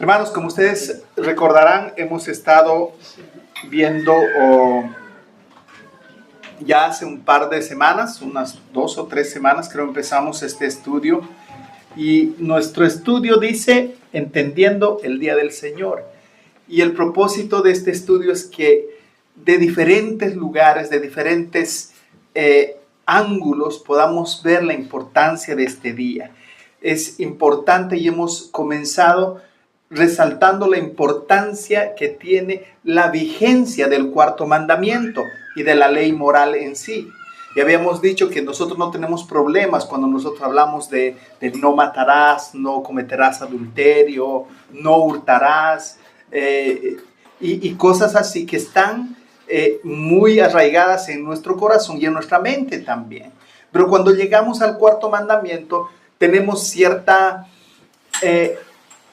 Hermanos, como ustedes recordarán, hemos estado viendo ya hace un par de semanas, unas 2 o 3 semanas, creo, empezamos este estudio. Y nuestro estudio dice, entendiendo el día del Señor. Y el propósito de este estudio es que de diferentes lugares, de diferentes ángulos, podamos ver la importancia de este día. Es importante y hemos comenzado resaltando la importancia que tiene la vigencia del cuarto mandamiento y de la ley moral en sí. Y habíamos dicho que nosotros no tenemos problemas cuando nosotros hablamos de no matarás, no cometerás adulterio, no hurtarás, y cosas así que están muy arraigadas en nuestro corazón y en nuestra mente también. Pero cuando llegamos al cuarto mandamiento, tenemos cierta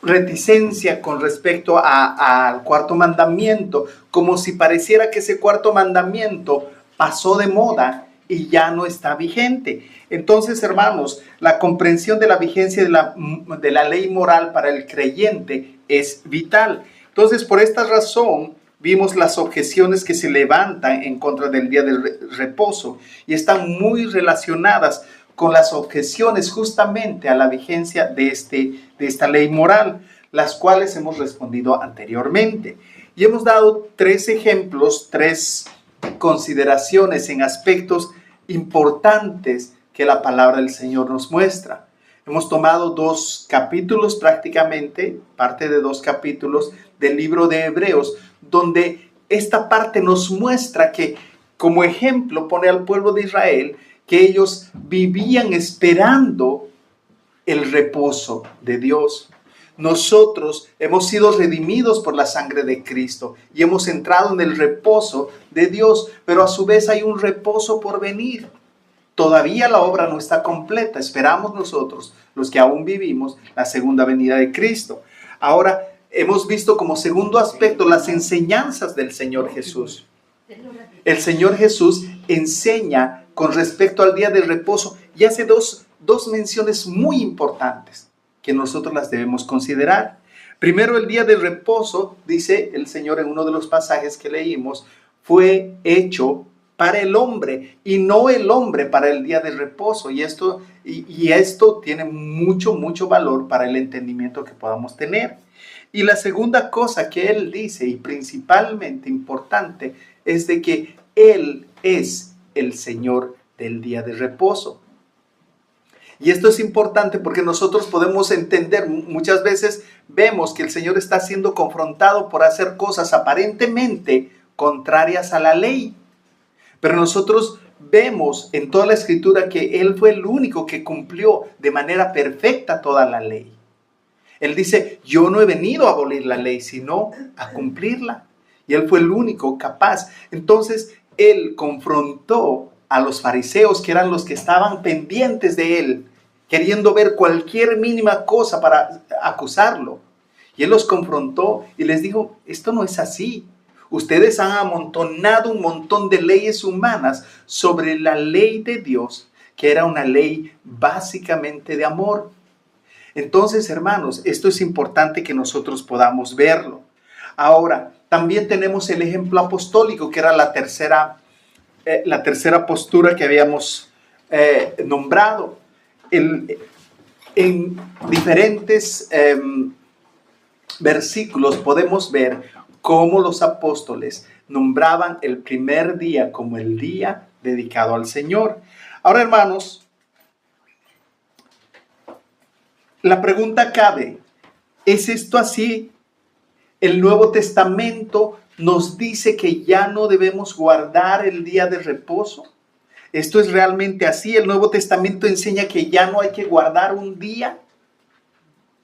reticencia con respecto al cuarto mandamiento, como si pareciera que ese cuarto mandamiento pasó de moda y ya no está vigente. Entonces, hermanos, la comprensión de la vigencia de la ley moral para el creyente es vital. Entonces, por esta razón, vimos las objeciones que se levantan en contra del día de reposo y están muy relacionadas con las objeciones justamente a la vigencia de esta ley moral, las cuales hemos respondido anteriormente. Y hemos dado 3 ejemplos, 3 consideraciones en aspectos importantes que la palabra del Señor nos muestra. Hemos tomado 2 capítulos prácticamente, parte de 2 capítulos del libro de Hebreos, donde esta parte nos muestra que, como ejemplo, pone al pueblo de Israel que ellos vivían esperando el reposo de Dios. Nosotros hemos sido redimidos por la sangre de Cristo y hemos entrado en el reposo de Dios, pero a su vez hay un reposo por venir. Todavía la obra no está completa. Esperamos nosotros, los que aún vivimos, la segunda venida de Cristo. Ahora hemos visto como segundo aspecto las enseñanzas del Señor Jesús. El Señor Jesús enseña con respecto al día de reposo y hace dos menciones muy importantes que nosotros las debemos considerar. Primero, el día de reposo, dice el Señor en uno de los pasajes que leímos, fue hecho para el hombre y no el hombre para el día de reposo. Y esto tiene mucho valor para el entendimiento que podamos tener. Y la segunda cosa que Él dice, y principalmente importante, es de que Él es el Señor del día de reposo. Y esto es importante porque nosotros podemos entender, muchas veces vemos que el Señor está siendo confrontado por hacer cosas aparentemente contrarias a la ley. Pero nosotros vemos en toda la Escritura que Él fue el único que cumplió de manera perfecta toda la ley. Él dice, yo no he venido a abolir la ley, sino a cumplirla. Y Él fue el único capaz. Entonces, Él confrontó a los fariseos, que eran los que estaban pendientes de Él, queriendo ver cualquier mínima cosa para acusarlo. Y Él los confrontó y les dijo, esto no es así. Ustedes han amontonado un montón de leyes humanas sobre la ley de Dios, que era una ley básicamente de amor. Entonces, hermanos, esto es importante que nosotros podamos verlo. Ahora, también tenemos el ejemplo apostólico, que era la tercera postura que habíamos nombrado. En diferentes versículos podemos ver cómo los apóstoles nombraban el primer día como el día dedicado al Señor. Ahora, hermanos, la pregunta cabe, ¿es esto así? El Nuevo Testamento nos dice que ya no debemos guardar el día de reposo. ¿Esto es realmente así? ¿El Nuevo Testamento enseña que ya no hay que guardar un día?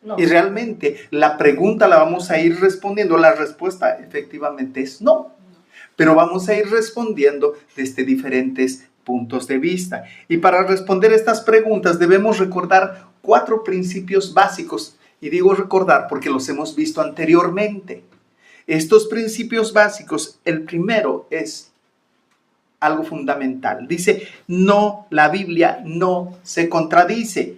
No. Y realmente la pregunta la vamos a ir respondiendo. La respuesta efectivamente es no. Pero vamos a ir respondiendo desde diferentes puntos de vista. Y para responder estas preguntas debemos recordar 4 principios básicos. Y digo recordar porque los hemos visto anteriormente. Estos principios básicos, el primero es algo fundamental. Dice, no, la Biblia no se contradice.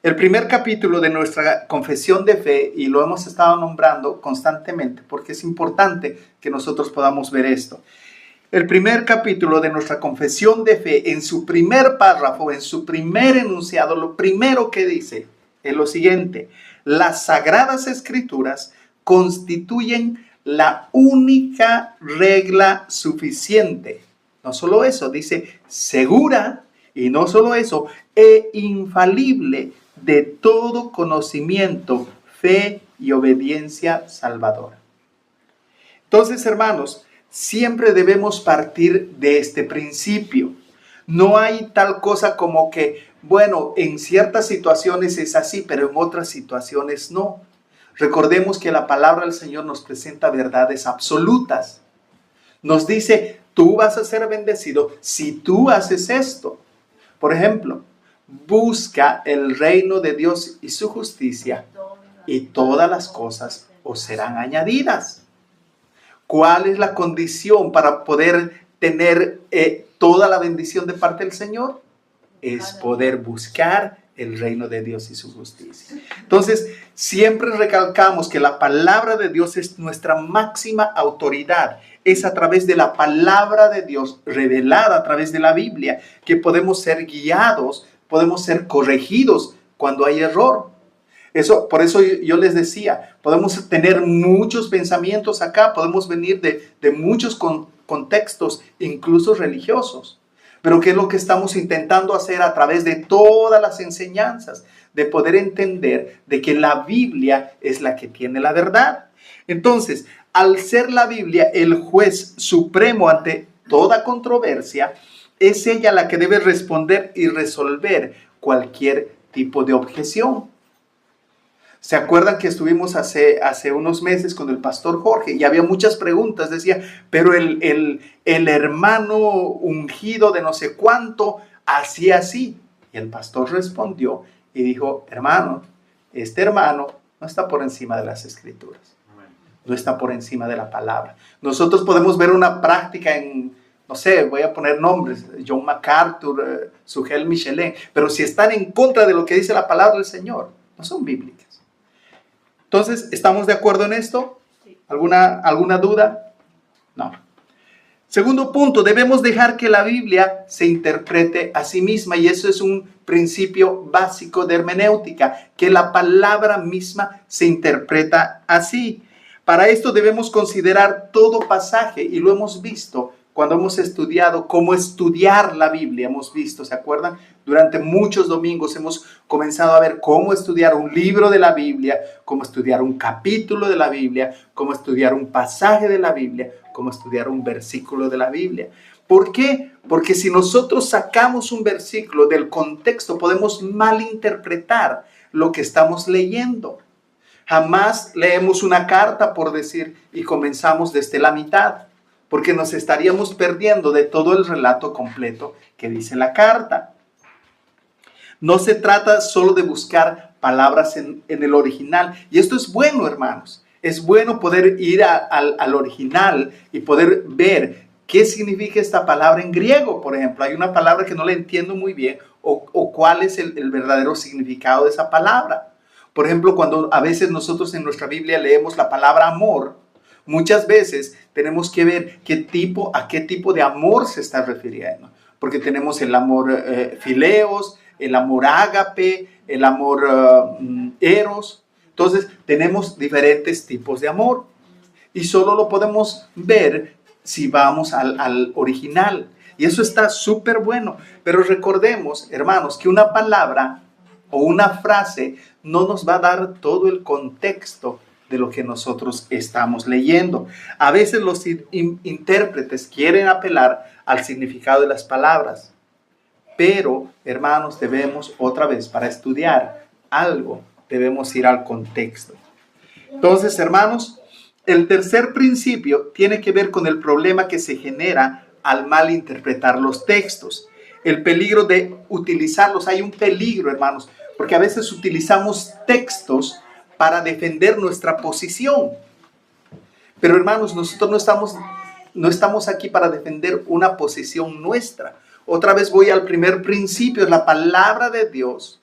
El primer capítulo de nuestra confesión de fe, y lo hemos estado nombrando constantemente porque es importante que nosotros podamos ver esto. El primer capítulo de nuestra confesión de fe, en su primer párrafo, en su primer enunciado, lo primero que dice es lo siguiente: las Sagradas Escrituras constituyen la única regla suficiente. No solo eso, dice segura, y no solo eso, e infalible de todo conocimiento, fe y obediencia salvadora. Entonces, hermanos, siempre debemos partir de este principio. No hay tal cosa como que, bueno, en ciertas situaciones es así, pero en otras situaciones no. Recordemos que la palabra del Señor nos presenta verdades absolutas. Nos dice, tú vas a ser bendecido si tú haces esto. Por ejemplo, busca el reino de Dios y su justicia, y todas las cosas os serán añadidas. ¿Cuál es la condición para poder tener toda la bendición de parte del Señor? Es poder buscar el reino de Dios y su justicia. Entonces, siempre recalcamos que la palabra de Dios es nuestra máxima autoridad. Es a través de la palabra de Dios revelada a través de la Biblia que podemos ser guiados, podemos ser corregidos cuando hay error. Por eso yo les decía, podemos tener muchos pensamientos acá, podemos venir de muchos contextos, incluso religiosos. Pero ¿qué es lo que estamos intentando hacer a través de todas las enseñanzas? De poder entender de que la Biblia es la que tiene la verdad. Entonces, al ser la Biblia el juez supremo ante toda controversia, es ella la que debe responder y resolver cualquier tipo de objeción. ¿Se acuerdan que estuvimos hace unos meses con el pastor Jorge y había muchas preguntas? Decía, pero el hermano ungido de no sé cuánto hacía así. Y el pastor respondió y dijo, hermano, este hermano no está por encima de las Escrituras. No está por encima de la palabra. Nosotros podemos ver una práctica en, no sé, voy a poner nombres, John MacArthur, Sugel Michelin, pero si están en contra de lo que dice la palabra del Señor, no son bíblicas. Entonces, ¿estamos de acuerdo en esto? ¿Alguna duda? No. Segundo punto, debemos dejar que la Biblia se interprete a sí misma, y eso es un principio básico de hermenéutica, que la palabra misma se interpreta así. Para esto debemos considerar todo pasaje, y lo hemos visto cuando hemos estudiado cómo estudiar la Biblia. Hemos visto, ¿se acuerdan? Durante muchos domingos hemos comenzado a ver cómo estudiar un libro de la Biblia, cómo estudiar un capítulo de la Biblia, cómo estudiar un pasaje de la Biblia, cómo estudiar un versículo de la Biblia. ¿Por qué? Porque si nosotros sacamos un versículo del contexto, podemos malinterpretar lo que estamos leyendo. Jamás leemos una carta, por decir, y comenzamos desde la mitad, porque nos estaríamos perdiendo de todo el relato completo que dice la carta. No se trata solo de buscar palabras en el original. Y esto es bueno, hermanos. Es bueno poder ir al original y poder ver qué significa esta palabra en griego. Por ejemplo, hay una palabra que no la entiendo muy bien o cuál es el verdadero significado de esa palabra. Por ejemplo, cuando a veces nosotros en nuestra Biblia leemos la palabra amor, muchas veces tenemos que ver a qué tipo de amor se está refiriendo. Porque tenemos el amor fileos, el amor ágape, el amor eros. Entonces, tenemos diferentes tipos de amor. Y solo lo podemos ver si vamos al original. Y eso está súper bueno. Pero recordemos, hermanos, que una palabra o una frase no nos va a dar todo el contexto de lo que nosotros estamos leyendo. A veces los intérpretes quieren apelar al significado de las palabras. Pero, hermanos, debemos otra vez, para estudiar algo, debemos ir al contexto. Entonces, hermanos, el tercer principio tiene que ver con el problema que se genera al malinterpretar los textos. El peligro de utilizarlos. Hay un peligro, hermanos, porque a veces utilizamos textos para defender nuestra posición. Pero, hermanos, nosotros no estamos aquí para defender una posición nuestra. Otra vez voy al primer principio, la palabra de Dios.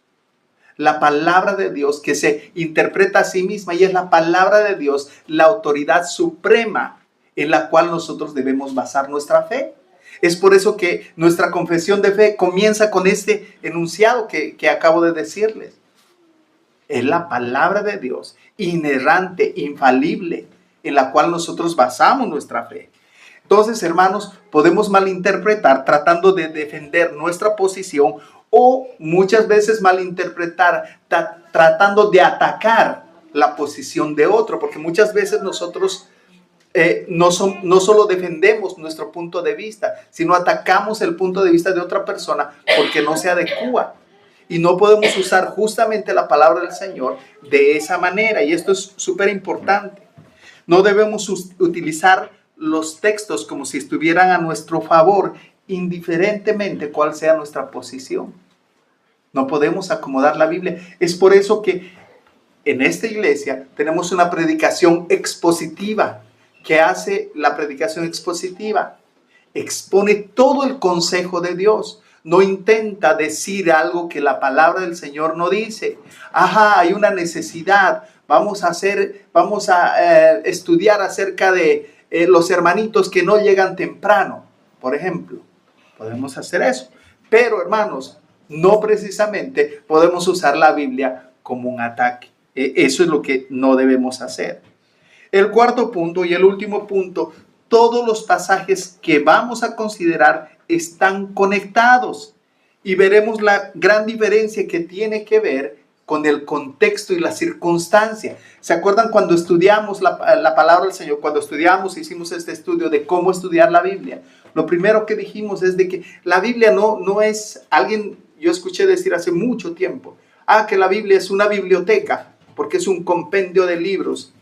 la palabra de Dios que se interpreta a sí misma, y es la palabra de Dios la autoridad suprema en la cual nosotros debemos basar nuestra fe. Es por eso que nuestra confesión de fe comienza con este enunciado que acabo de decirles. Es la palabra de Dios, inerrante, infalible, en la cual nosotros basamos nuestra fe. Entonces, hermanos, podemos malinterpretar tratando de defender nuestra posición, o muchas veces malinterpretar tratando de atacar la posición de otro, porque muchas veces nosotros no solo defendemos nuestro punto de vista, sino atacamos el punto de vista de otra persona porque no se adecua. Y no podemos usar justamente la palabra del Señor de esa manera. Y esto es súper importante. No debemos utilizar los textos como si estuvieran a nuestro favor, indiferentemente cuál sea nuestra posición. No podemos acomodar la Biblia. Es por eso que en esta iglesia tenemos una predicación expositiva. ¿Qué hace la predicación expositiva? Expone todo el consejo de Dios. No intenta decir algo que la palabra del Señor no dice. Ajá, hay una necesidad. Vamos a estudiar acerca de los hermanitos que no llegan temprano, por ejemplo. Podemos hacer eso. Pero, hermanos, no precisamente podemos usar la Biblia como un ataque. Eso es lo que no debemos hacer. El cuarto punto y el último punto: todos los pasajes que vamos a considerar están conectados, y veremos la gran diferencia que tiene que ver con el contexto y la circunstancia. ¿Se acuerdan cuando estudiamos la palabra del Señor? Cuando hicimos este estudio de cómo estudiar la Biblia. Lo primero que dijimos es de que la Biblia no es, yo escuché decir hace mucho tiempo, que la Biblia es una biblioteca, porque es un compendio de libros.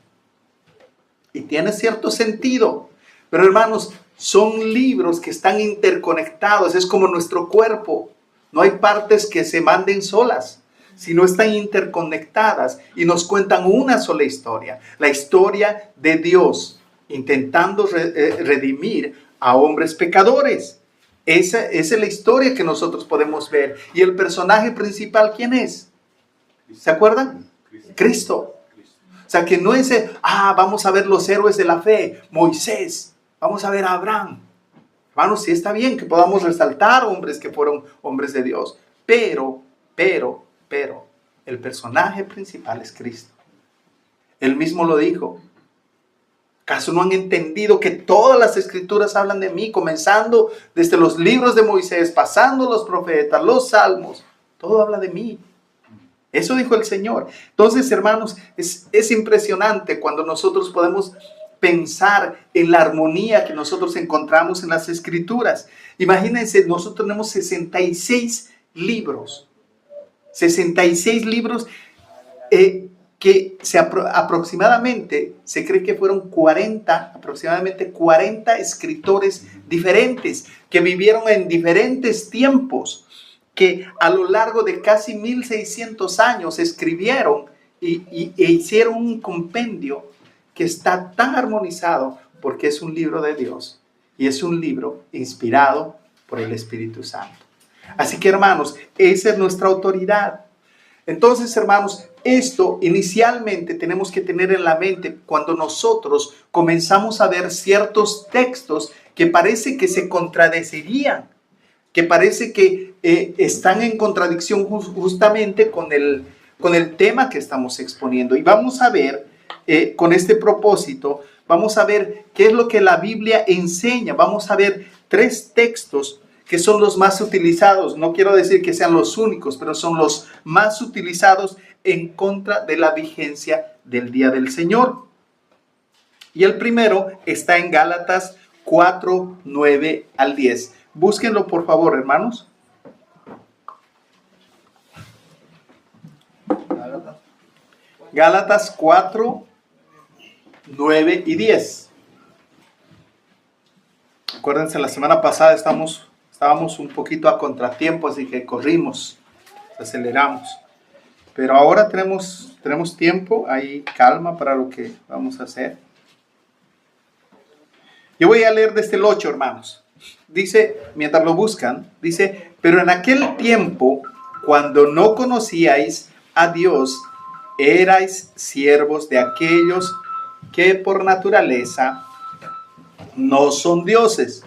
Y tiene cierto sentido. Pero, hermanos, son libros que están interconectados. Es como nuestro cuerpo. No hay partes que se manden solas, sino están interconectadas y nos cuentan una sola historia. La historia de Dios intentando redimir a hombres pecadores. Esa es la historia que nosotros podemos ver. ¿Y el personaje principal quién es? ¿Se acuerdan? Cristo. O sea, que no es, vamos a ver los héroes de la fe, Moisés, vamos a ver a Abraham. Hermanos, sí está bien que podamos resaltar hombres que fueron hombres de Dios, pero, el personaje principal es Cristo. Él mismo lo dijo. ¿Acaso no han entendido que todas las escrituras hablan de mí, comenzando desde los libros de Moisés, pasando los profetas, los salmos? Todo habla de mí. Eso dijo el Señor. Entonces, hermanos, es impresionante cuando nosotros podemos pensar en la armonía que nosotros encontramos en las Escrituras. Imagínense, nosotros tenemos 66 libros. 66 libros que aproximadamente, se cree que fueron aproximadamente 40 escritores diferentes que vivieron en diferentes tiempos, que a lo largo de casi 1600 años escribieron e hicieron un compendio que está tan armonizado porque es un libro de Dios y es un libro inspirado por el Espíritu Santo. Así que, hermanos, esa es nuestra autoridad. Entonces, hermanos, esto inicialmente tenemos que tener en la mente cuando nosotros comenzamos a ver ciertos textos que parece que se contradecirían, que parece que están en contradicción justamente con el tema que estamos exponiendo. Y vamos a ver, con este propósito, vamos a ver qué es lo que la Biblia enseña. Vamos a ver 3 textos que son los más utilizados. No quiero decir que sean los únicos, pero son los más utilizados en contra de la vigencia del día del Señor. Y el primero está en Gálatas 4, 9 al 10. Búsquenlo, por favor, hermanos. Gálatas 4, 9 y 10. Acuérdense, la semana pasada estábamos un poquito a contratiempo, así que corrimos, aceleramos. Pero ahora tenemos tiempo, hay calma para lo que vamos a hacer. Yo voy a leer desde el 8, hermanos. Dice, mientras lo buscan, dice: pero en aquel tiempo, cuando no conocíais a Dios, erais siervos de aquellos que por naturaleza no son dioses.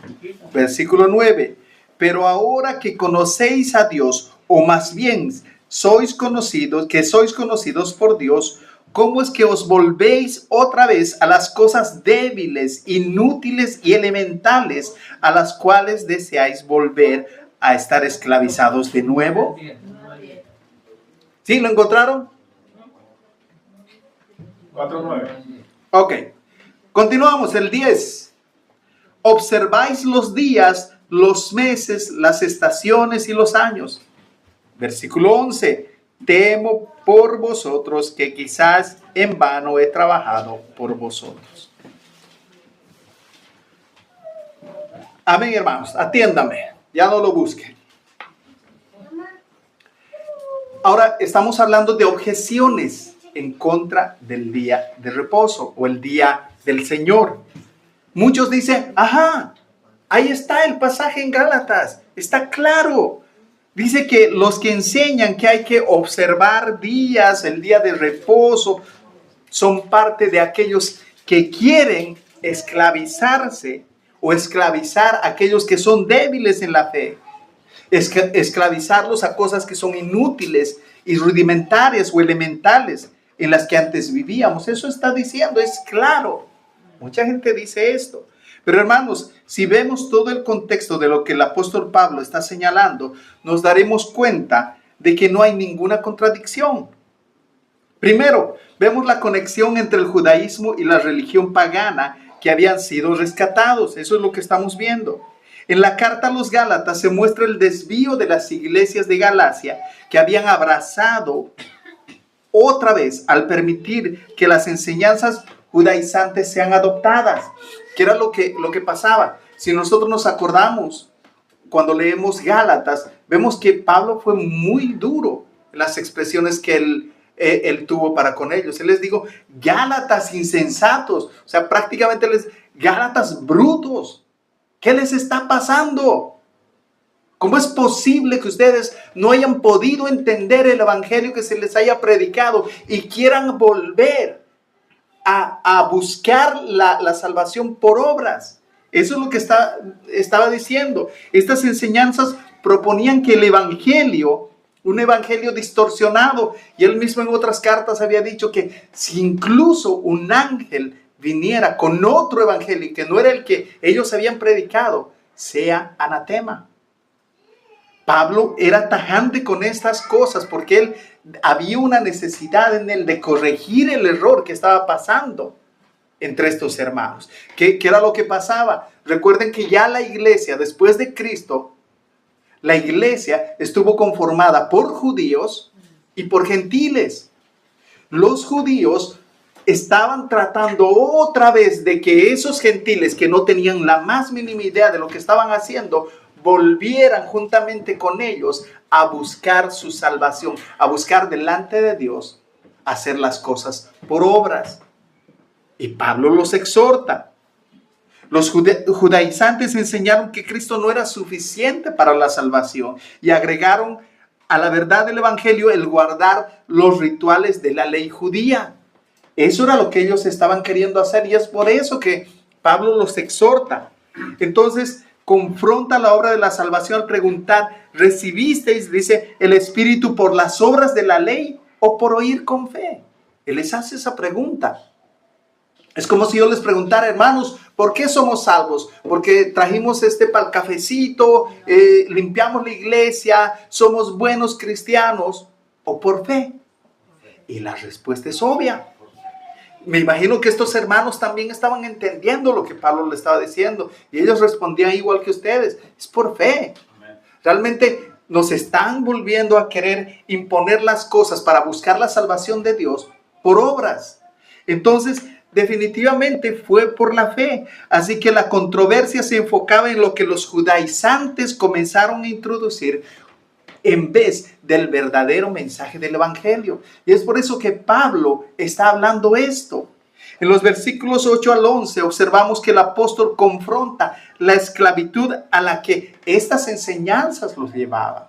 Versículo 9. Pero ahora que conocéis a Dios, o más bien sois conocidos por Dios, ¿cómo es que os volvéis otra vez a las cosas débiles, inútiles y elementales a las cuales deseáis volver a estar esclavizados de nuevo? ¿Sí? ¿Lo encontraron? 4:9. Ok. Continuamos, el 10. Observáis los días, los meses, las estaciones y los años. Versículo 11. Temo por vosotros que quizás en vano he trabajado por vosotros. Amén, hermanos. Atiéndame. Ya no lo busquen. Ahora estamos hablando de objeciones en contra del día de reposo o el día del Señor. Muchos dicen, ajá, ahí está el pasaje en Gálatas, está claro. Dice que los que enseñan que hay que observar días, el día de reposo, son parte de aquellos que quieren esclavizarse o esclavizar a aquellos que son débiles en la fe. Esclavizarlos a cosas que son inútiles y rudimentarias o elementales en las que antes vivíamos. Eso está diciendo, es claro. Mucha gente dice esto. Pero hermanos, si vemos todo el contexto de lo que el apóstol Pablo está señalando, nos daremos cuenta de que no hay ninguna contradicción. Primero, vemos la conexión entre el judaísmo y la religión pagana que habían sido rescatados. Eso es lo que estamos viendo. En la carta a los Gálatas se muestra el desvío de las iglesias de Galacia que habían abrazado otra vez al permitir que las enseñanzas judaizantes sean adoptadas. ¿Qué era lo que pasaba? Si nosotros nos acordamos, cuando leemos Gálatas, vemos que Pablo fue muy duro en las expresiones que él tuvo para con ellos. Él les dijo, Gálatas insensatos, o sea, prácticamente Gálatas brutos. ¿Qué les está pasando? ¿Cómo es posible que ustedes no hayan podido entender el evangelio que se les haya predicado y quieran volver a buscar la salvación por obras? Eso es lo que estaba diciendo. Estas enseñanzas proponían que el evangelio, un evangelio distorsionado, y él mismo en otras cartas había dicho que si incluso un ángel viniera con otro evangelio que no era el que ellos habían predicado, sea anatema. Pablo era tajante con estas cosas porque él había una necesidad en él de corregir el error que estaba pasando entre estos hermanos. ¿Qué era lo que pasaba? Recuerden que ya la iglesia, después de Cristo, la iglesia estuvo conformada por judíos y por gentiles. Los judíos estaban tratando otra vez de que esos gentiles que no tenían la más mínima idea de lo que estaban haciendo, volvieran juntamente con ellos a buscar su salvación, a buscar delante de Dios, hacer las cosas por obras. Y Pablo los exhorta. Los judaizantes enseñaron que Cristo no era suficiente para la salvación y agregaron a la verdad del evangelio el guardar los rituales de la ley judía. Eso era lo que ellos estaban queriendo hacer y es por eso que Pablo los exhorta. Entonces, confronta la obra de la salvación al preguntar, ¿recibisteis, dice, el Espíritu por las obras de la ley o por oír con fe? Él les hace esa pregunta. Es como si yo les preguntara, hermanos, ¿por qué somos salvos? Porque trajimos para el cafecito, limpiamos la iglesia, somos buenos cristianos, o por fe. Y la respuesta es obvia. Me imagino que estos hermanos también estaban entendiendo lo que Pablo le estaba diciendo. Y ellos respondían igual que ustedes. Es por fe. Realmente nos están volviendo a querer imponer las cosas para buscar la salvación de Dios por obras. Entonces, definitivamente fue por la fe. Así que la controversia se enfocaba en lo que los judaizantes comenzaron a introducir en vez del verdadero mensaje del evangelio. Y es por eso que Pablo está hablando esto. En los versículos 8 al 11 observamos que el apóstol confronta la esclavitud a la que estas enseñanzas los llevaban.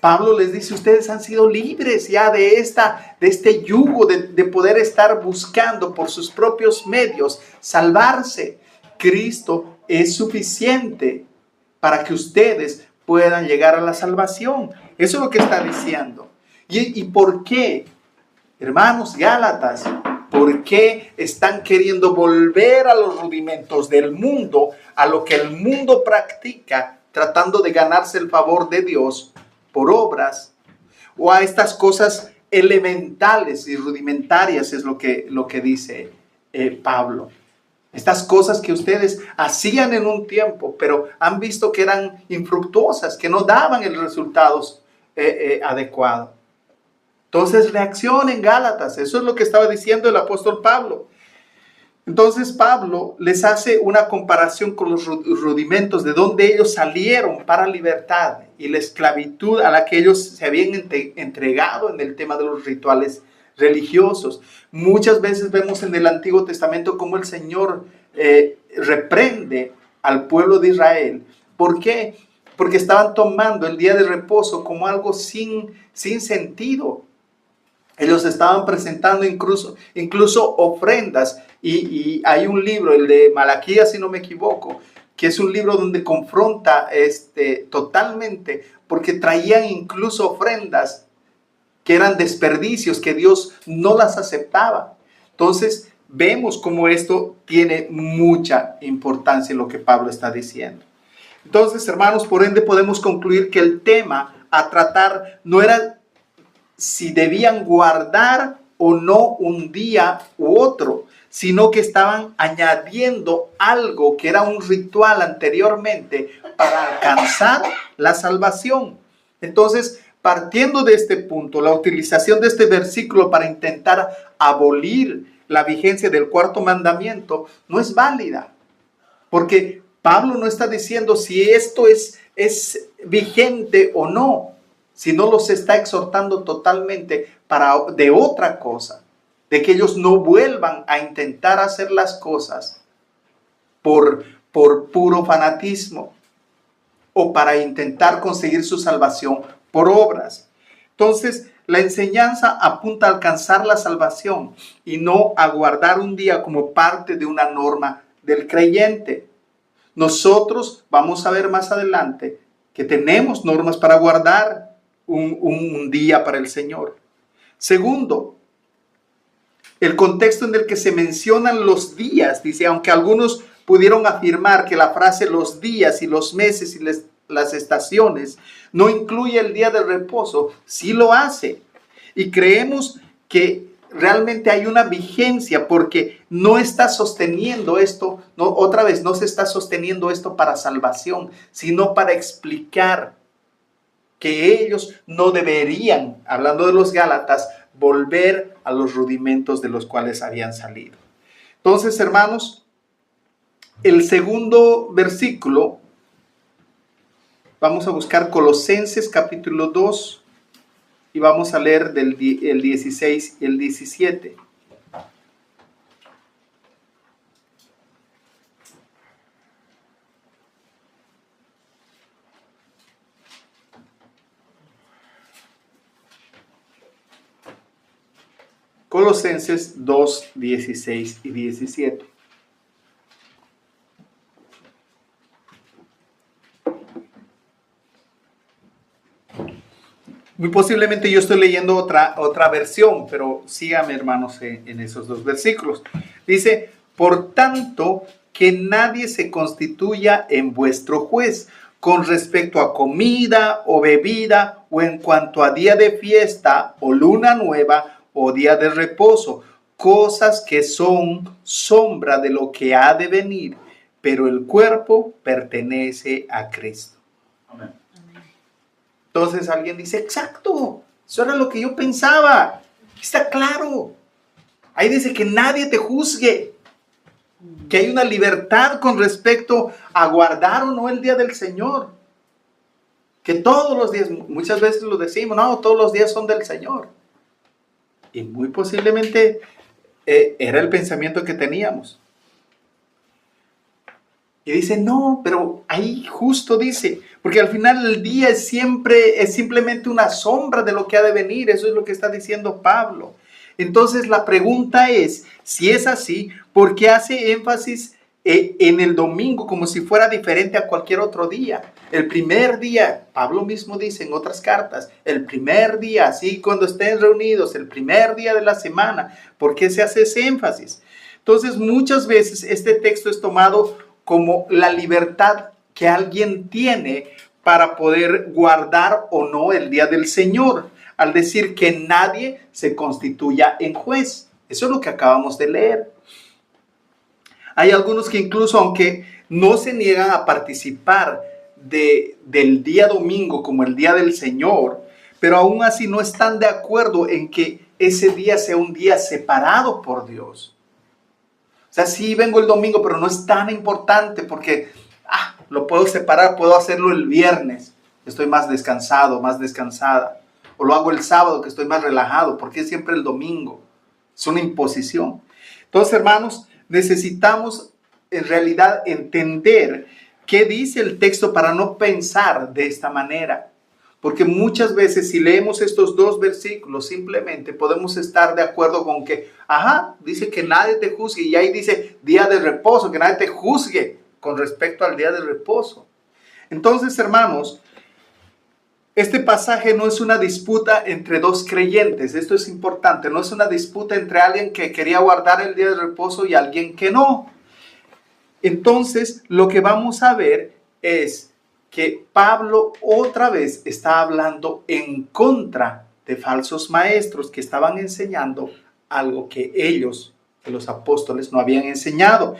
Pablo les dice, ustedes han sido libres ya de este yugo de poder estar buscando por sus propios medios salvarse. Cristo es suficiente para que ustedes puedan llegar a la salvación. Eso es lo que está diciendo. ¿Y por qué? Hermanos Gálatas, ¿por qué están queriendo volver a los rudimentos del mundo, a lo que el mundo practica, tratando de ganarse el favor de Dios por obras, o a estas cosas elementales y rudimentarias? Es lo que dice Pablo. Estas cosas que ustedes hacían en un tiempo, pero han visto que eran infructuosas, que no daban el resultado adecuado. Entonces reaccionen, Gálatas. Eso es lo que estaba diciendo el apóstol Pablo. Entonces Pablo les hace una comparación con los rudimentos de donde ellos salieron para libertad y la esclavitud a la que ellos se habían entregado en el tema de los rituales religiosos. Muchas veces vemos en el Antiguo Testamento cómo el Señor reprende al pueblo de Israel. ¿Por qué? Porque estaban tomando el día de reposo como algo sin sentido. Ellos estaban presentando incluso ofrendas. Y hay un libro, el de Malaquías, si no me equivoco, que es un libro donde confronta totalmente, porque traían incluso ofrendas que eran desperdicios, que Dios no las aceptaba. Entonces, vemos cómo esto tiene mucha importancia en lo que Pablo está diciendo. Entonces, hermanos, por ende podemos concluir que el tema a tratar no era si debían guardar o no un día u otro, sino que estaban añadiendo algo que era un ritual anteriormente para alcanzar la salvación. Entonces, partiendo de este punto, la utilización de este versículo para intentar abolir la vigencia del cuarto mandamiento no es válida, porque Pablo no está diciendo si esto es vigente o no, sino los está exhortando totalmente de otra cosa, de que ellos no vuelvan a intentar hacer las cosas por puro fanatismo o para intentar conseguir su salvación por obras. Entonces, la enseñanza apunta a alcanzar la salvación y no a guardar un día como parte de una norma del creyente. Nosotros vamos a ver más adelante que tenemos normas para guardar un día para el Señor. Segundo, el contexto en el que se mencionan los días, dice, aunque algunos pudieron afirmar que la frase los días y los meses y las estaciones no incluye el día de reposo, sí lo hace. Y creemos que realmente hay una vigencia porque no está sosteniendo esto, otra vez, no se está sosteniendo esto para salvación, sino para explicar que ellos no deberían, hablando de los Gálatas, volver a los rudimentos de los cuales habían salido. Entonces, hermanos, el segundo versículo, vamos a buscar Colosenses capítulo 2 y vamos a leer el 16 y el 17. Colosenses 2, 16 y 17. Muy posiblemente yo estoy leyendo otra versión, pero síganme, hermanos, en esos dos versículos. Dice, por tanto, que nadie se constituya en vuestro juez con respecto a comida o bebida o en cuanto a día de fiesta o luna nueva o día de reposo, cosas que son sombra de lo que ha de venir, pero el cuerpo pertenece a Cristo. Amén. Entonces alguien dice, exacto, eso era lo que yo pensaba. Está claro. Ahí dice que nadie te juzgue, que hay una libertad con respecto a guardar o no el día del Señor. Que todos los días, muchas veces lo decimos, no, todos los días son del Señor. Y muy posiblemente era el pensamiento que teníamos. Y dice, no, pero ahí justo dice, Porque al final el día es simplemente una sombra de lo que ha de venir. Eso es lo que está diciendo Pablo. Entonces la pregunta es, si es así, ¿por qué hace énfasis en el domingo como si fuera diferente a cualquier otro día? El primer día, Pablo mismo dice en otras cartas, el primer día, así cuando estén reunidos, el primer día de la semana, ¿por qué se hace ese énfasis? Entonces muchas veces este texto es tomado como la libertad que alguien tiene para poder guardar o no el día del Señor, al decir que nadie se constituya en juez. Eso es lo que acabamos de leer. Hay algunos que incluso, aunque no se niegan a participar del día domingo como el día del Señor, pero aún así no están de acuerdo en que ese día sea un día separado por Dios. O sea, sí vengo el domingo, pero no es tan importante porque lo puedo separar, puedo hacerlo el viernes, estoy más descansado, más descansada. O lo hago el sábado, que estoy más relajado. ¿Por qué siempre el domingo? Es una imposición. Entonces, hermanos, necesitamos en realidad entender qué dice el texto para no pensar de esta manera. Porque muchas veces si leemos estos dos versículos, simplemente podemos estar de acuerdo con que, dice que nadie te juzgue. Y ahí dice día de reposo, que nadie te juzgue con respecto al día de reposo. Entonces, hermanos, este pasaje no es una disputa entre dos creyentes. Esto es importante. No es una disputa entre alguien que quería guardar el día de reposo y alguien que no. Entonces, lo que vamos a ver es que Pablo otra vez está hablando en contra de falsos maestros que estaban enseñando algo que ellos, que los apóstoles, no habían enseñado.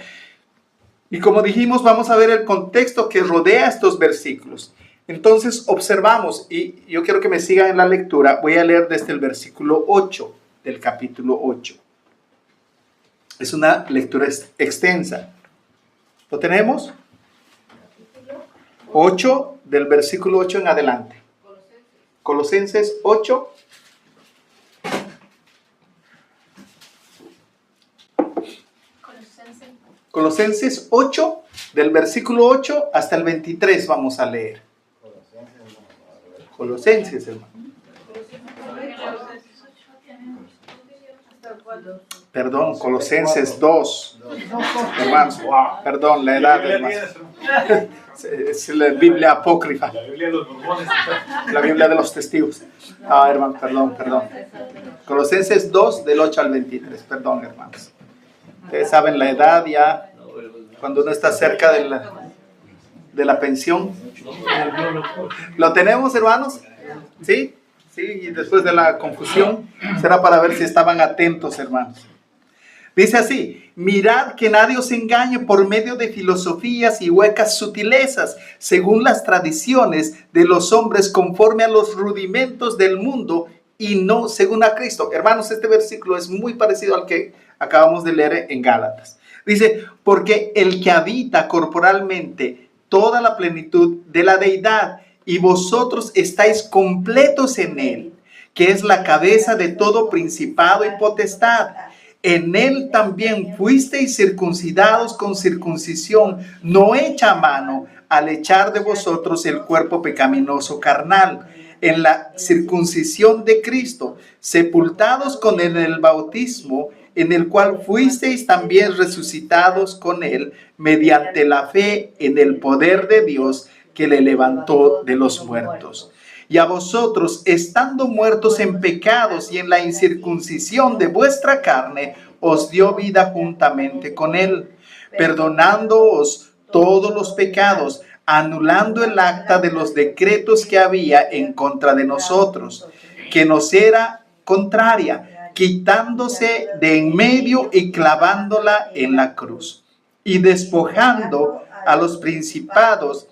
Y como dijimos, vamos a ver el contexto que rodea estos versículos. Entonces observamos, y yo quiero que me sigan en la lectura, voy a leer desde el versículo 8 del capítulo 8. Es una lectura extensa. ¿Lo tenemos? 8, del versículo 8 en adelante. Colosenses 8. Colosenses 8, del versículo 8 hasta el 23 vamos a leer. Colosenses, hermano. Perdón, Colosenses 2. Hermanos, perdón, la edad, hermano. Es la Biblia apócrifa. La Biblia de los mormones. La Biblia de los testigos. Hermano, perdón. Colosenses 2, del 8 al 23. Perdón, hermanos. Ustedes saben la edad ya, cuando uno está cerca de la pensión. ¿Lo tenemos, hermanos? ¿Sí? Sí, y después de la confusión, será para ver si estaban atentos, hermanos. Dice así: mirad que nadie os engañe por medio de filosofías y huecas sutilezas, según las tradiciones de los hombres, conforme a los rudimentos del mundo y no según a Cristo. Hermanos, este versículo es muy parecido al que acabamos de leer en Gálatas. Dice, porque el que habita corporalmente toda la plenitud de la deidad, y vosotros estáis completos en él, que es la cabeza de todo principado y potestad. En él también fuisteis circuncidados con circuncisión no hecha a mano, al echar de vosotros el cuerpo pecaminoso carnal, en la circuncisión de Cristo, sepultados con él en el bautismo, en el cual fuisteis también resucitados con él, mediante la fe en el poder de Dios, que le levantó de los muertos. Y a vosotros, estando muertos en pecados y en la incircuncisión de vuestra carne, os dio vida juntamente con él, perdonándoos todos los pecados, anulando el acta de los decretos que había en contra de nosotros, que nos era contraria, quitándose de en medio y clavándola en la cruz, y despojando a los principados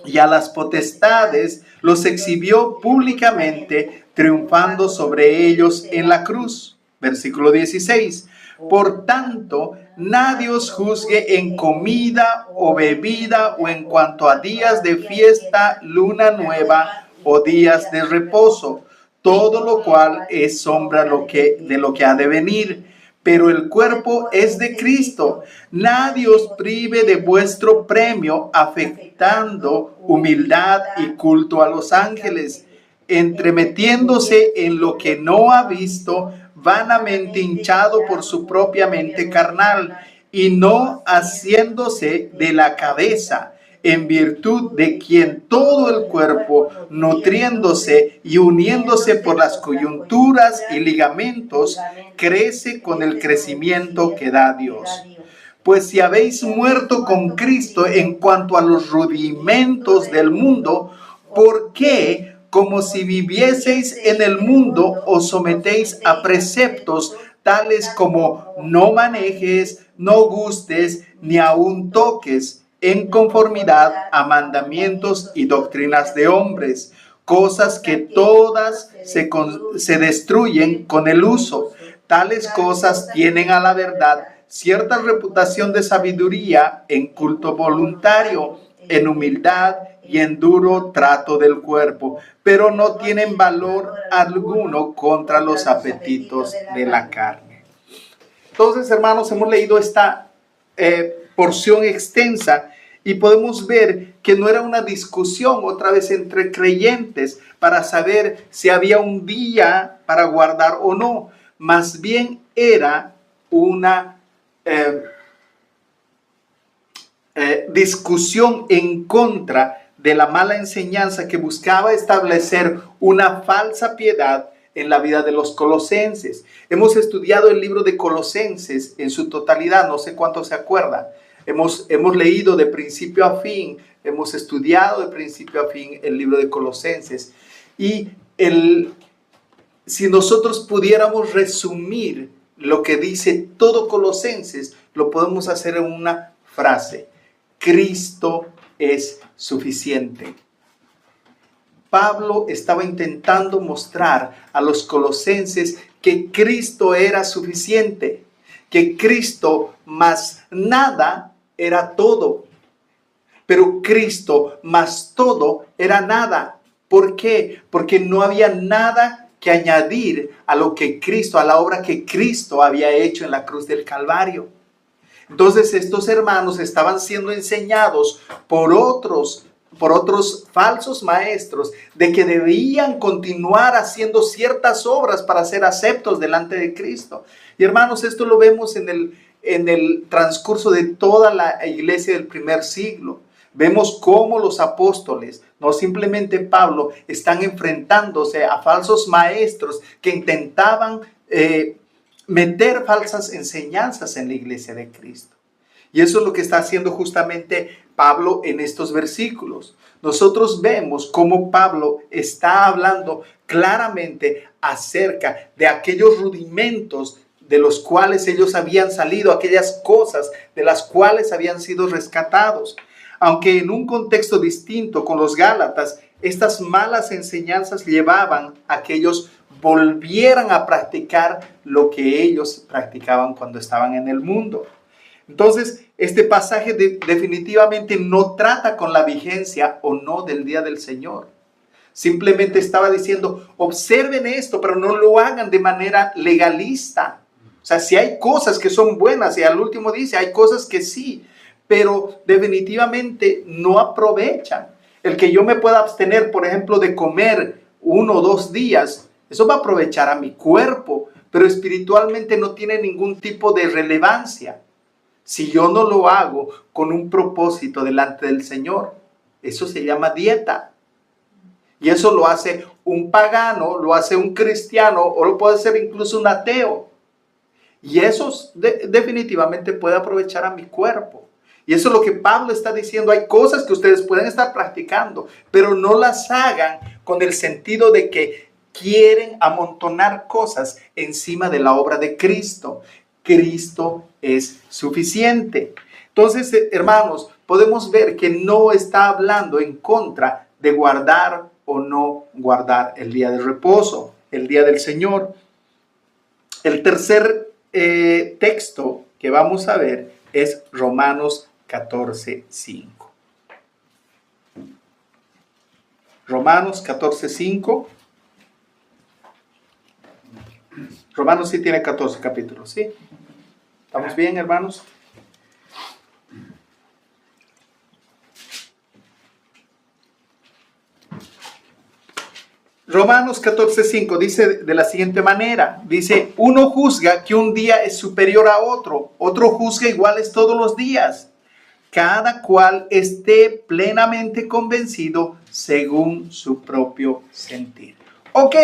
y a las potestades, los exhibió públicamente, triunfando sobre ellos en la cruz. Versículo 16. Por tanto, nadie os juzgue en comida o bebida o en cuanto a días de fiesta, luna nueva o días de reposo, todo lo cual es sombra de lo que ha de venir, pero el cuerpo es de Cristo. Nadie os prive de vuestro premio, afectando humildad y culto a los ángeles, entremetiéndose en lo que no ha visto, vanamente hinchado por su propia mente carnal, y no haciéndose de la cabeza, en virtud de quien todo el cuerpo, nutriéndose y uniéndose por las coyunturas y ligamentos, crece con el crecimiento que da Dios. Pues si habéis muerto con Cristo en cuanto a los rudimentos del mundo, ¿por qué, como si vivieseis en el mundo, os sometéis a preceptos tales como no manejes, no gustes, ni aun toques, en conformidad a mandamientos y doctrinas de hombres, cosas que todas se destruyen con el uso? Tales cosas tienen a la verdad cierta reputación de sabiduría en culto voluntario, en humildad y en duro trato del cuerpo, pero no tienen valor alguno contra los apetitos de la carne. Entonces, hermanos, hemos leído esta porción extensa y podemos ver que no era una discusión otra vez entre creyentes para saber si había un día para guardar o no. Más bien era una discusión en contra de la mala enseñanza que buscaba establecer una falsa piedad en la vida de los colosenses. Hemos estudiado el libro de Colosenses en su totalidad, no sé cuántos se acuerdan. Hemos leído de principio a fin, hemos estudiado de principio a fin el libro de Colosenses. Y si nosotros pudiéramos resumir lo que dice todo Colosenses, lo podemos hacer en una frase: Cristo es suficiente. Pablo estaba intentando mostrar a los colosenses que Cristo era suficiente, que Cristo más nada era todo, pero Cristo más todo era nada. ¿Por qué? Porque no había nada que añadir a lo que Cristo, a la obra que Cristo había hecho en la cruz del Calvario. Entonces estos hermanos estaban siendo enseñados por otros falsos maestros de que debían continuar haciendo ciertas obras para ser aceptos delante de Cristo. Y hermanos, esto lo vemos en el transcurso de toda la iglesia del primer siglo. Vemos cómo los apóstoles, no simplemente Pablo, están enfrentándose a falsos maestros que intentaban meter falsas enseñanzas en la iglesia de Cristo. Y eso es lo que está haciendo justamente Pablo en estos versículos. Nosotros vemos cómo Pablo está hablando claramente acerca de aquellos rudimentos de los cuales ellos habían salido, aquellas cosas de las cuales habían sido rescatados. Aunque en un contexto distinto con los Gálatas, estas malas enseñanzas llevaban a que ellos volvieran a practicar lo que ellos practicaban cuando estaban en el mundo. Entonces, este pasaje definitivamente no trata con la vigencia o no del día del Señor. Simplemente estaba diciendo, observen esto, pero no lo hagan de manera legalista. O sea, si hay cosas que son buenas, y al último dice, hay cosas que sí, pero definitivamente no aprovechan. El que yo me pueda abstener, por ejemplo, de comer 1 o 2 días, eso va a aprovechar a mi cuerpo, pero espiritualmente no tiene ningún tipo de relevancia. Si yo no lo hago con un propósito delante del Señor, eso se llama dieta. Y eso lo hace un pagano, lo hace un cristiano, o lo puede hacer incluso un ateo. Y eso definitivamente puede aprovechar a mi cuerpo. Y eso es lo que Pablo está diciendo. Hay cosas que ustedes pueden estar practicando, pero no las hagan con el sentido de que quieren amontonar cosas encima de la obra de Cristo. Cristo es suficiente. Entonces, hermanos, podemos ver que no está hablando en contra de guardar o no guardar el día de reposo, el día del Señor. El tercer texto que vamos a ver es Romanos 14:5. Romanos 14:5. Romanos sí tiene 14 capítulos, ¿sí? ¿Estamos bien, hermanos? Romanos 14:5 dice de la siguiente manera, dice, uno juzga que un día es superior a otro juzga iguales todos los días. Cada cual esté plenamente convencido según su propio sentir. Ok,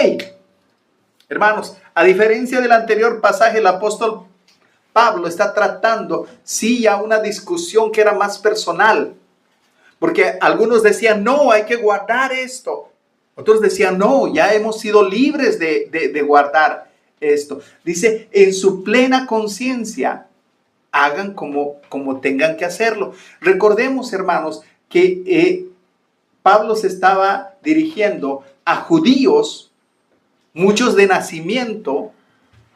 hermanos, a diferencia del anterior pasaje, el apóstol Pablo está tratando, sí, ya una discusión que era más personal, porque algunos decían, no, hay que guardar esto. Otros decían, no, ya hemos sido libres de guardar esto. Dice, en su plena conciencia, hagan como tengan que hacerlo. Recordemos, hermanos, que Pablo se estaba dirigiendo a judíos, muchos de nacimiento,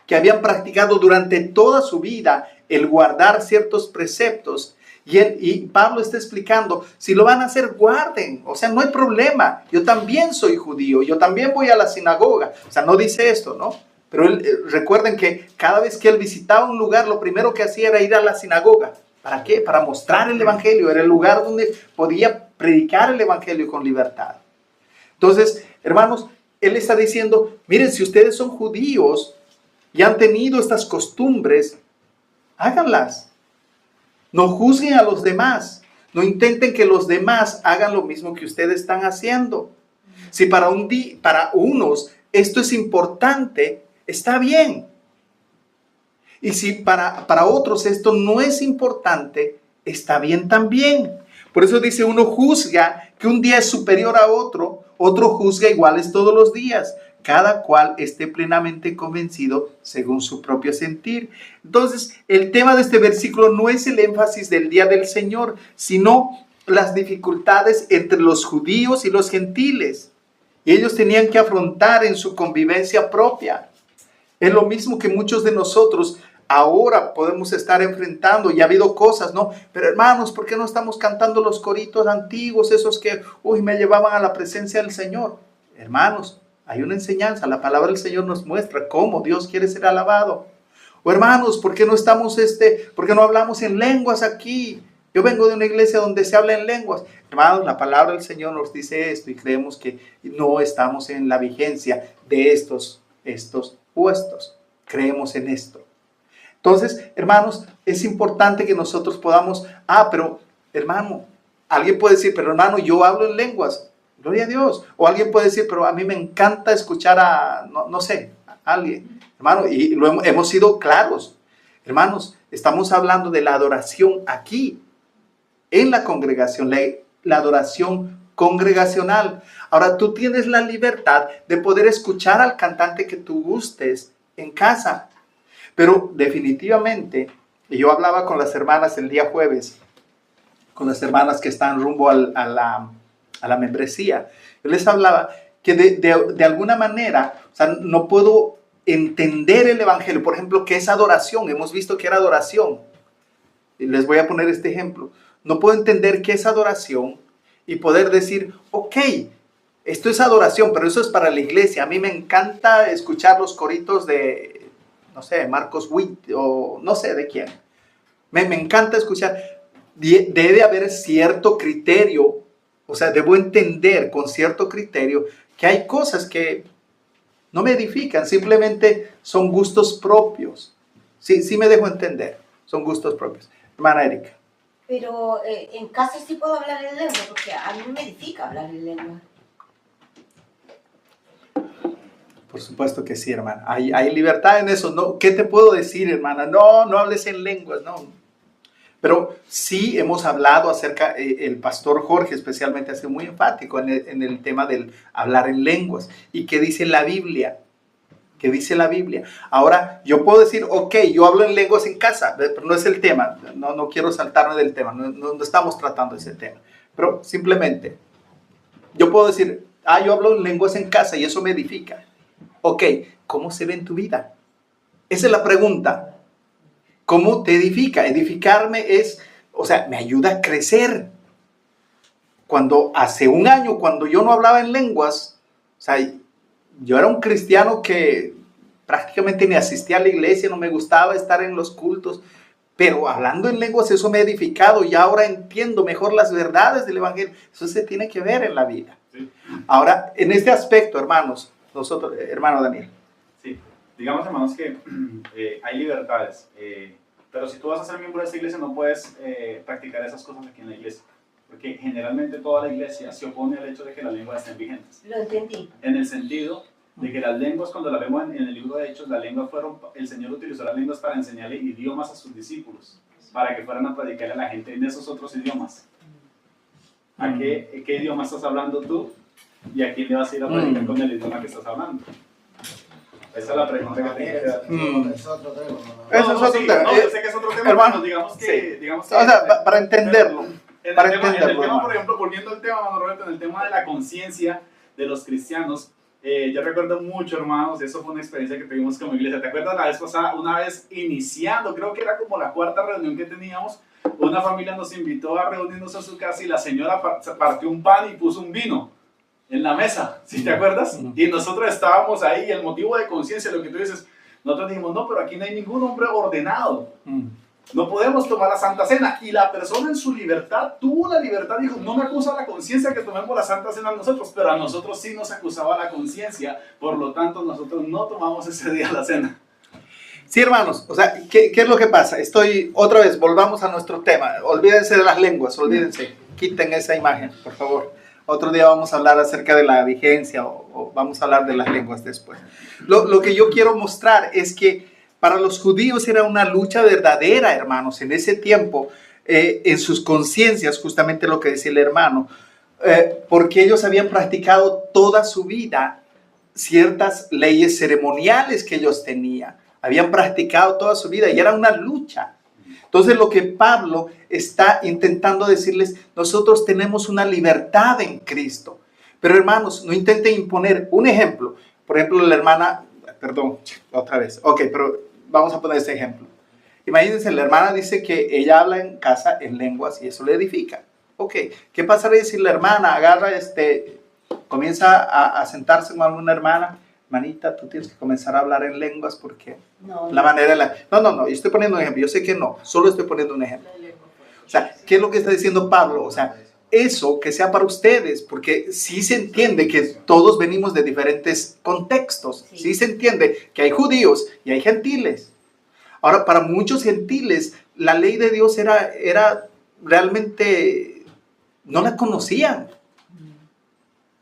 que habían practicado durante toda su vida el guardar ciertos preceptos. Y Pablo está explicando, si lo van a hacer, guarden, o sea, no hay problema. Yo también soy judío, yo también voy a la sinagoga. O sea, no dice esto, ¿no? Pero recuerden que cada vez que él visitaba un lugar, lo primero que hacía era ir a la sinagoga. ¿Para qué? Para mostrar el evangelio. Era el lugar donde podía predicar el evangelio con libertad. Entonces, hermanos, él está diciendo, miren, si ustedes son judíos y han tenido estas costumbres, háganlas. No juzguen a los demás. No intenten que los demás hagan lo mismo que ustedes están haciendo. Si para unos esto es importante, está bien. Y si para otros esto no es importante, está bien también. Por eso dice, uno juzga que un día es superior a otro juzga iguales todos los días. Cada cual esté plenamente convencido según su propio sentir. Entonces, el tema de este versículo no es el énfasis del día del Señor, sino las dificultades entre los judíos y los gentiles. Y ellos tenían que afrontar en su convivencia propia. Es lo mismo que muchos de nosotros ahora podemos estar enfrentando, y ha habido cosas, ¿no? Pero hermanos, ¿por qué no estamos cantando los coritos antiguos, esos que, me llevaban a la presencia del Señor? Hermanos, hay una enseñanza, la palabra del Señor nos muestra cómo Dios quiere ser alabado. O hermanos, ¿por qué no por qué no hablamos en lenguas aquí? Yo vengo de una iglesia donde se habla en lenguas. Hermanos, la palabra del Señor nos dice esto y creemos que no estamos en la vigencia de estos puestos. Creemos en esto. Entonces, hermanos, es importante que nosotros podamos, pero hermano, alguien puede decir, pero hermano, yo hablo en lenguas. Gloria a Dios. O alguien puede decir, pero a mí me encanta escuchar a alguien. Hermano, y hemos sido claros. Hermanos, estamos hablando de la adoración aquí, en la congregación, la adoración congregacional. Ahora, tú tienes la libertad de poder escuchar al cantante que tú gustes en casa. Pero definitivamente, y yo hablaba con las hermanas el día jueves, con las hermanas que están rumbo a la membresía, yo les hablaba que de alguna manera, o sea, no puedo entender el evangelio. Por ejemplo, ¿qué es adoración? Hemos visto que era adoración. Y les voy a poner este ejemplo. No puedo entender qué es adoración y poder decir, ok, esto es adoración, pero eso es para la iglesia. A mí me encanta escuchar los coritos de, no sé, Marcos Witt o no sé de quién. Me encanta escuchar. Debe haber cierto criterio, o sea, debo entender con cierto criterio que hay cosas que no me edifican, simplemente son gustos propios. Sí me dejo entender, son gustos propios. Hermana Erika. Pero en casa sí puedo hablar en lengua, porque a mí me edifica hablar en lengua. Por supuesto que sí, hermana. Hay libertad en eso. ¿No? ¿Qué te puedo decir, hermana? No hables en lenguas, no. Pero sí hemos hablado acerca, el pastor Jorge especialmente ha sido muy enfático en el tema del hablar en lenguas. ¿Y qué dice la Biblia? ¿Qué dice la Biblia? Ahora, yo puedo decir, ok, yo hablo en lenguas en casa, pero no es el tema. No quiero saltarme del tema, no estamos tratando ese tema. Pero simplemente, yo puedo decir, yo hablo en lenguas en casa y eso me edifica. Ok, ¿cómo se ve en tu vida? Esa es la pregunta. ¿Cómo te edifica? Edificarme es, o sea, me ayuda a crecer. Cuando hace un año, cuando yo no hablaba en lenguas, o sea, yo era un cristiano que prácticamente ni asistía a la iglesia, no me gustaba estar en los cultos, pero hablando en lenguas eso me ha edificado y ahora entiendo mejor las verdades del evangelio. Eso se tiene que ver en la vida. Sí. Ahora, en este aspecto, hermanos, nosotros, hermano Daniel. Sí, digamos, hermanos, que hay libertades, pero si tú vas a ser miembro de esta iglesia no puedes practicar esas cosas aquí en la iglesia, porque generalmente toda la iglesia se opone al hecho de que las lenguas estén vigentes. Lo entendí. En el sentido de que las lenguas, cuando la vemos en el libro de Hechos, las lenguas el Señor utilizó las lenguas para enseñarle idiomas a sus discípulos, para que fueran a predicarle a la gente en esos otros idiomas. ¿A qué idioma estás hablando tú? ¿Y a quién le vas a ir a predicar con el idioma que estás hablando? Esa es la pregunta que te queda. Es otro tema. Eso es otro tema. No, yo sé que es otro tema, hermano, pero digamos que... sí. Digamos que O sea, para entenderlo. En Para el tema, entenderlo, por ejemplo, volviendo al tema, hermano Roberto, en el tema de la conciencia de los cristianos, yo recuerdo mucho, hermanos, eso fue una experiencia que tuvimos como iglesia. ¿Te acuerdas la vez pasada? Una vez iniciando, creo que era como la cuarta reunión que teníamos, una familia nos invitó a reunirnos en su casa y la señora partió un pan y puso un vino en la mesa, ¿sí te acuerdas? Y nosotros estábamos ahí y el motivo de conciencia, lo que tú dices, nosotros dijimos, no, pero aquí no hay ningún hombre ordenado. No podemos tomar la Santa Cena. Y la persona en su libertad, tuvo la libertad, dijo, no me acusa la conciencia que tomemos la Santa Cena nosotros, pero a nosotros sí nos acusaba la conciencia, por lo tanto nosotros no tomamos ese día la cena. Sí, hermanos, o sea, ¿qué es lo que pasa? Otra vez, volvamos a nuestro tema. Olvídense de las lenguas, olvídense. Quiten esa imagen, por favor. Otro día vamos a hablar acerca de la vigencia o vamos a hablar de las lenguas después. Lo que yo quiero mostrar es que para los judíos era una lucha verdadera, hermanos, en ese tiempo, en sus conciencias, justamente lo que decía el hermano, porque ellos habían practicado toda su vida ciertas leyes ceremoniales que ellos tenían. Habían practicado toda su vida y era una lucha. Entonces lo que Pablo está intentando decirles, nosotros tenemos una libertad en Cristo. Pero hermanos, no intenten imponer un ejemplo. Por ejemplo, la hermana, perdón, otra vez. Ok, pero vamos a poner este ejemplo. Imagínense, la hermana dice que ella habla en casa en lenguas y eso le edifica. Ok, ¿qué pasaría si la hermana agarra, comienza a sentarse con alguna hermana? Manita, tú tienes que comenzar a hablar en lenguas porque la manera... No, yo estoy poniendo un ejemplo. Yo sé que no, solo estoy poniendo un ejemplo. O sea, ¿qué es lo que está diciendo Pablo? O sea, eso que sea para ustedes, porque sí se entiende que todos venimos de diferentes contextos. Sí se entiende que hay judíos y hay gentiles. Ahora, para muchos gentiles, la ley de Dios era realmente... no la conocían.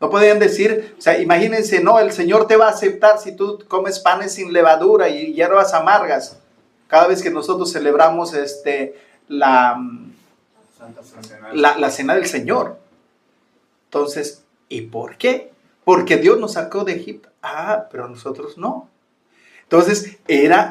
No podían decir, o sea, imagínense, no, el Señor te va a aceptar si tú comes panes sin levadura y hierbas amargas. Cada vez que nosotros celebramos la cena del Señor. Entonces, ¿y por qué? Porque Dios nos sacó de Egipto. Ah, pero nosotros no. Entonces,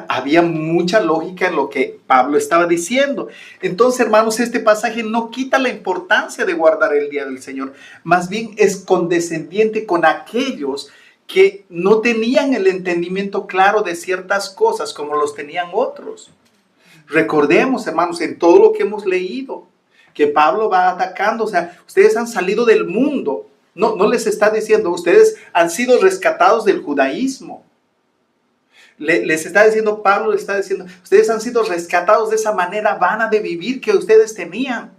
había mucha lógica en lo que Pablo estaba diciendo. Entonces, hermanos, este pasaje no quita la importancia de guardar el día del Señor. Más bien es condescendiente con aquellos que no tenían el entendimiento claro de ciertas cosas como los tenían otros. Recordemos, hermanos, en todo lo que hemos leído, que Pablo va atacando. O sea, ustedes han salido del mundo. No les está diciendo, ustedes han sido rescatados del judaísmo. Les está diciendo, Pablo les está diciendo, ustedes han sido rescatados de esa manera vana de vivir que ustedes tenían.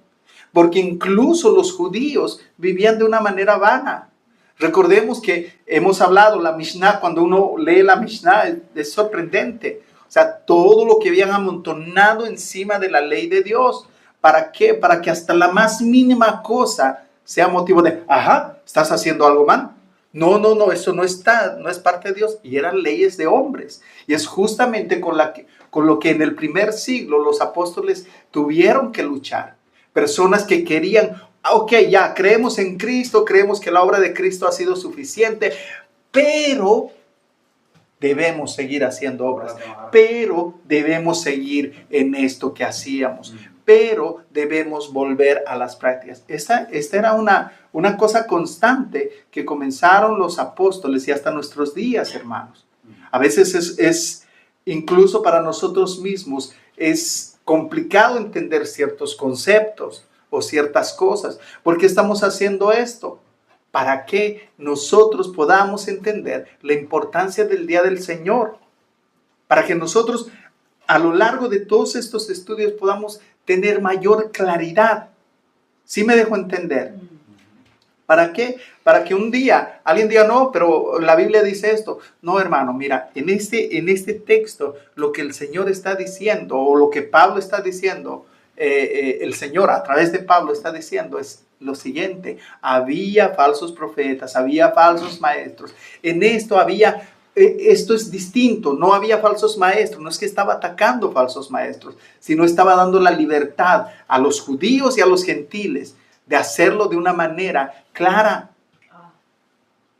Porque incluso los judíos vivían de una manera vana. Recordemos que hemos hablado, la Mishnah, cuando uno lee la Mishnah, es sorprendente. O sea, todo lo que habían amontonado encima de la ley de Dios. ¿Para qué? Para que hasta la más mínima cosa sea motivo de, ¿estás haciendo algo mal? No, eso no es parte de Dios. Y eran leyes de hombres. Y es justamente con lo que en el primer siglo los apóstoles tuvieron que luchar. Personas que querían, ok, ya creemos en Cristo, creemos que la obra de Cristo ha sido suficiente, pero debemos seguir haciendo obras, pero debemos seguir en esto que hacíamos, pero debemos volver a las prácticas. Esta era una cosa constante que comenzaron los apóstoles y hasta nuestros días, hermanos. A veces es incluso para nosotros mismos, es complicado entender ciertos conceptos o ciertas cosas. ¿Por qué estamos haciendo esto? Para que nosotros podamos entender la importancia del día del Señor. para que nosotros a lo largo de todos estos estudios podamos tener mayor claridad. ¿Sí me dejo entender? ¿Para qué? Para que un día alguien diga, no, pero la Biblia dice esto. No, hermano, mira, en este texto lo que el Señor está diciendo, o lo que Pablo está diciendo, el Señor a través de Pablo está diciendo es lo siguiente: había falsos profetas, había falsos maestros. En esto había, esto es distinto, no había falsos maestros, no es que estaba atacando falsos maestros, sino estaba dando la libertad a los judíos y a los gentiles de hacerlo de una manera clara,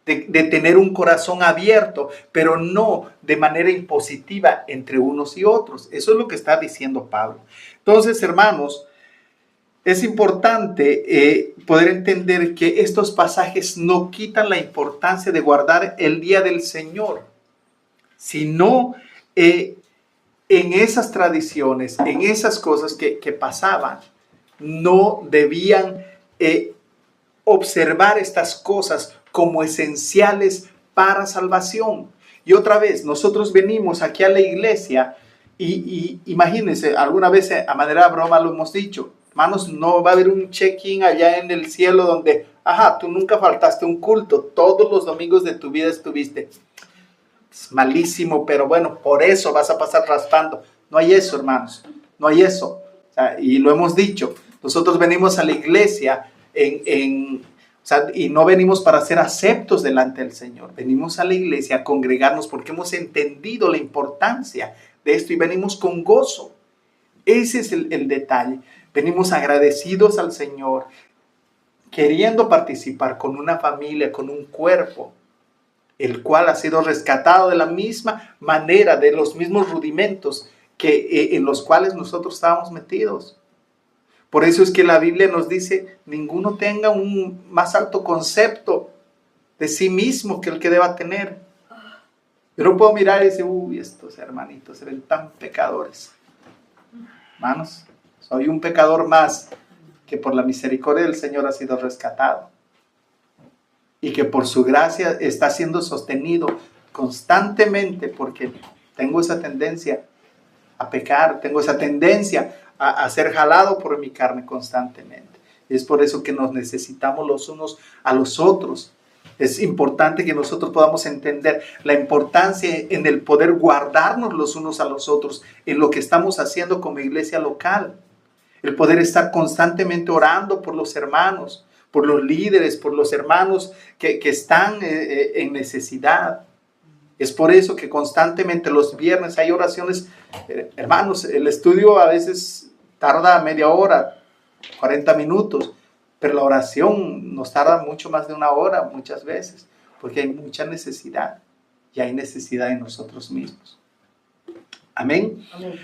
de tener un corazón abierto, pero no de manera impositiva entre unos y otros. Eso es lo que está diciendo Pablo. Entonces, hermanos, es importante poder entender que estos pasajes no quitan la importancia de guardar el día del Señor, sino en esas tradiciones, en esas cosas que pasaban, no debían observar estas cosas como esenciales para salvación. Y otra vez, nosotros venimos aquí a la iglesia y imagínense, alguna vez a manera de broma lo hemos dicho, hermanos, no va a haber un check-in allá en el cielo donde, tú nunca faltaste un culto, todos los domingos de tu vida estuviste. Es malísimo, pero bueno, por eso vas a pasar raspando. No hay eso, hermanos, no hay eso. O sea, y lo hemos dicho, nosotros venimos a la iglesia y no venimos para ser aceptos delante del Señor. Venimos a la iglesia a congregarnos porque hemos entendido la importancia de esto y venimos con gozo. Ese es el detalle. Venimos agradecidos al Señor, queriendo participar con una familia, con un cuerpo, el cual ha sido rescatado de la misma manera, de los mismos rudimentos en los cuales nosotros estábamos metidos. Por eso es que la Biblia nos dice, ninguno tenga un más alto concepto de sí mismo que el que deba tener. Yo no puedo mirar y decir, estos hermanitos se ven tan pecadores. Hermanos, soy un pecador más que por la misericordia del Señor ha sido rescatado. Y que por su gracia está siendo sostenido constantemente, porque tengo esa tendencia a pecar, tengo esa tendencia a ser jalado por mi carne constantemente. Es por eso que nos necesitamos los unos a los otros. Es importante que nosotros podamos entender la importancia en el poder guardarnos los unos a los otros en lo que estamos haciendo como iglesia local. El poder estar constantemente orando por los hermanos, por los líderes, por los hermanos que están en necesidad. Es por eso que constantemente los viernes hay oraciones. Hermanos, el estudio a veces tarda media hora, 40 minutos, pero la oración nos tarda mucho más de una hora muchas veces, porque hay mucha necesidad y hay necesidad en nosotros mismos. Amén. Amén.